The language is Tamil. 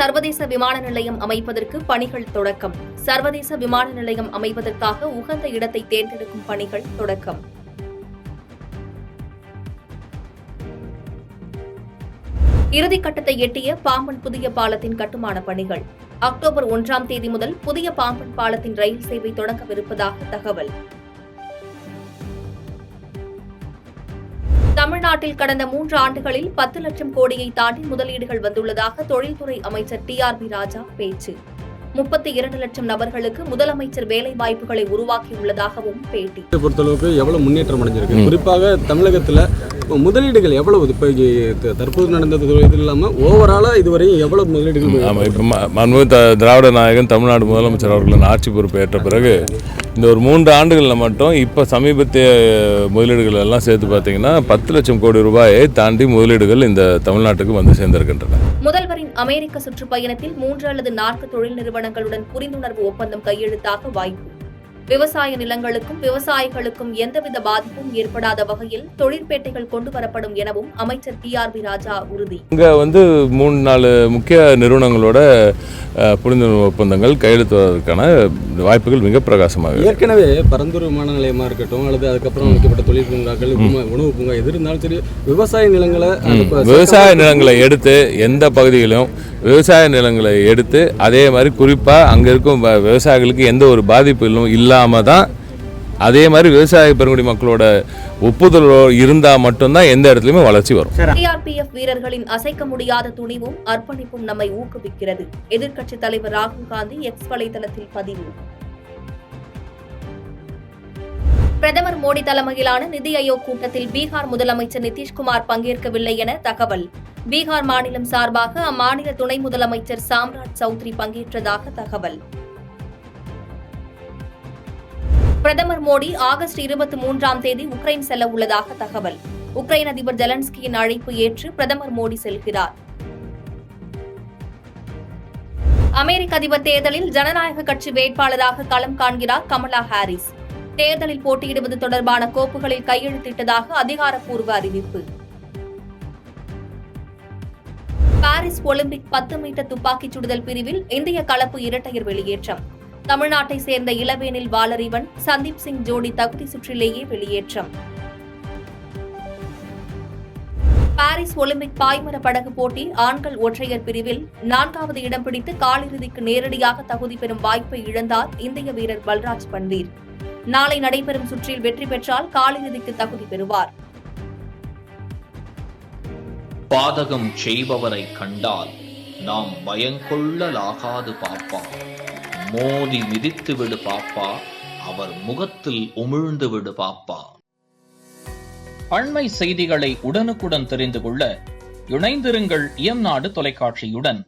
சர்வதேச விமான நிலையம் அமைப்பதற்கு பணிகள் தொடக்கம். சர்வதேச விமான நிலையம் அமைப்பதற்காக உகந்த இடத்தை தேர்ந்தெடுக்கும் பணிகள் தொடக்கம். இறுதிக்கட்டத்தை எட்டிய பாம்பன் புதிய பாலத்தின் கட்டுமான பணிகள். அக்டோபர் 1ஆம் தேதி முதல் புதிய பாம்பன் பாலத்தின் ரயில் சேவை தொடங்கவிருப்பதாக தகவல். தமிழ்நாட்டில் கடந்த 3 ஆண்டுகளில் 10 லட்சம் கோடியை தாண்டி முதலீடுகள் வந்துள்ளதாக தொழில்துறை அமைச்சர் டிஆர்பி ராஜா பேச்சு. 32 லட்சம் நபர்களுக்கு முதலமைச்சர் வேலை வாய்ப்புகளை உருவாக்கியுள்ளதாகவும் பேட்டி. பொறுத்தளவுக்கு எவ்வளவு முன்னேற்றம் அடைஞ்சிருக்கு, குறிப்பாக தமிழகத்தில் முதலீடுகள் எவ்வளவு தற்போது நடந்தது இல்லாமல் ஓவராலா இதுவரை எவ்வளவு முதலீடுகள்? ஆமாம், இப்போ திராவிட நாயகன் தமிழ்நாடு முதலமைச்சர் அவர்களின் ஆட்சி பொறுப்பு ஏற்ற பிறகு இந்த ஒரு 3 ஆண்டுகளில் மட்டும் இப்போ சமீபத்திய முதலீடுகள் எல்லாம் சேர்த்து பார்த்தீங்கன்னா 10 லட்சம் கோடி ரூபாயை தாண்டி முதலீடுகள் இந்த தமிழ்நாட்டுக்கு வந்து சேர்ந்திருக்கின்றன. முதல்வரின் அமெரிக்க சுற்றுப்பயணத்தில் 3 அல்லது 4 தொழில் நிறுவனங்களுடன் புரிந்துணர்வு ஒப்பந்தம் கையெழுத்தாக வாய்ப்பு. விவசாய நிலங்களுக்கும் விவசாயிகளுக்கும் எந்தவித பாதிப்பும் ஏற்படாத வகையில் தொழிற்பேட்டைகள் கொண்டுவரப்படும் எனவும் அமைச்சர் டிஆர்பி ராஜா உறுதி. இங்க 3-4 முக்கிய நிறுவனங்களோட புரிந்துணர்வு ஒப்பந்தங்கள் கையெழுத்துவதற்கான வாய்ப்புகள் மிக பிரகாசமாக. ஏற்கனவே பரந்தூர் விமான நிலையமா இருக்கட்டும் அல்லது அதுக்கப்புறம் வைக்கப்பட்ட தொழில் பூங்காக்கள், உணவு பூங்கா எது இருந்தாலும் சரி, விவசாய நிலங்களை எடுத்து எந்த பகுதியிலும் விவசாய நிலங்களை எடுத்து அதே மாதிரி குறிப்பாக அங்கே இருக்கும் விவசாயிகளுக்கு எந்த ஒரு பாதிப்புகளும் இல்லாமல் தான், அதே மாதிரி விவசாய பெருங்குடி மக்களோட ஒப்புதல் இருந்தால் மட்டும்தான் எந்த இடத்துலையுமே வளர்ச்சி வரும். சிஆர்பிஎஃப் வீரர்களின் அசைக்க முடியாத துணிவும் அர்ப்பணிப்பும் நம்மை ஊக்குவிக்கிறது. எதிர்க்கட்சித் தலைவர் ராகுல் காந்தி எக்ஸ் வலைதளத்தில் பதிவு. பிரதமர் மோடி தலைமையிலான நிதி ஆயோக் கூட்டத்தில் பீகார் முதலமைச்சர் நிதிஷ்குமார் பங்கேற்கவில்லை என தகவல். பீகார் மாநிலம் சார்பாக அம்மாநில துணை முதலமைச்சர் சாம்ராஜ் சௌத்ரி பங்கேற்றதாக தகவல். பிரதமர் மோடி ஆகஸ்ட் 23ஆம் தேதி உக்ரைன் செல்ல உள்ளதாக தகவல். உக்ரைன் அதிபர் ஜெலன்ஸ்கியின் அழைப்பு ஏற்று பிரதமர் மோடி செல்கிறார். அமெரிக்க அதிபர் தேர்தலில் ஜனநாயக கட்சி வேட்பாளராக களம் காண்கிறார் கமலா ஹாரிஸ். தேர்தலில் போட்டியிடுவது தொடர்பான கோப்புகளில் கையெழுத்திட்டதாக அதிகாரப்பூர்வ அறிவிப்பு. பாரிஸ் ஒலிம்பிக் 10 மீட்டர் துப்பாக்கிச் சுடுதல் பிரிவில் இந்திய கலப்பு இரட்டையர் வெளியேற்றம். தமிழ்நாட்டை சேர்ந்த இளவேனில் வாலறிவன், சந்தீப் சிங் ஜோடி தகுதி சுற்றிலேயே வெளியேற்றம். பாரிஸ் ஒலிம்பிக் பாய்மர படகு போட்டி ஆண்கள் ஒற்றையர் பிரிவில் 4வது இடம் பிடித்து காலிறுதிக்கு நேரடியாக தகுதி பெறும் வாய்ப்பை இழந்தார் இந்திய வீரர் பல்ராஜ் பன்வீர். நாளை நடைபெறும் சுற்றில் வெற்றி பெற்றால் காலிறுதிக்கு தகுதி பெறுவார். பாதகம் செய்பவரை கண்டால் நாம் பயங்கொள்ளலாகாது பாப்பா. மோதி மிதித்து விடு பாப்பா, அவர் முகத்தில் உமிழ்ந்து விடு பாப்பா. அண்மை செய்திகளை உடனுக்குடன் தெரிந்து கொள்ள இணைந்திருங்கள் இயம்நாடு தொலைக்காட்சியுடன்.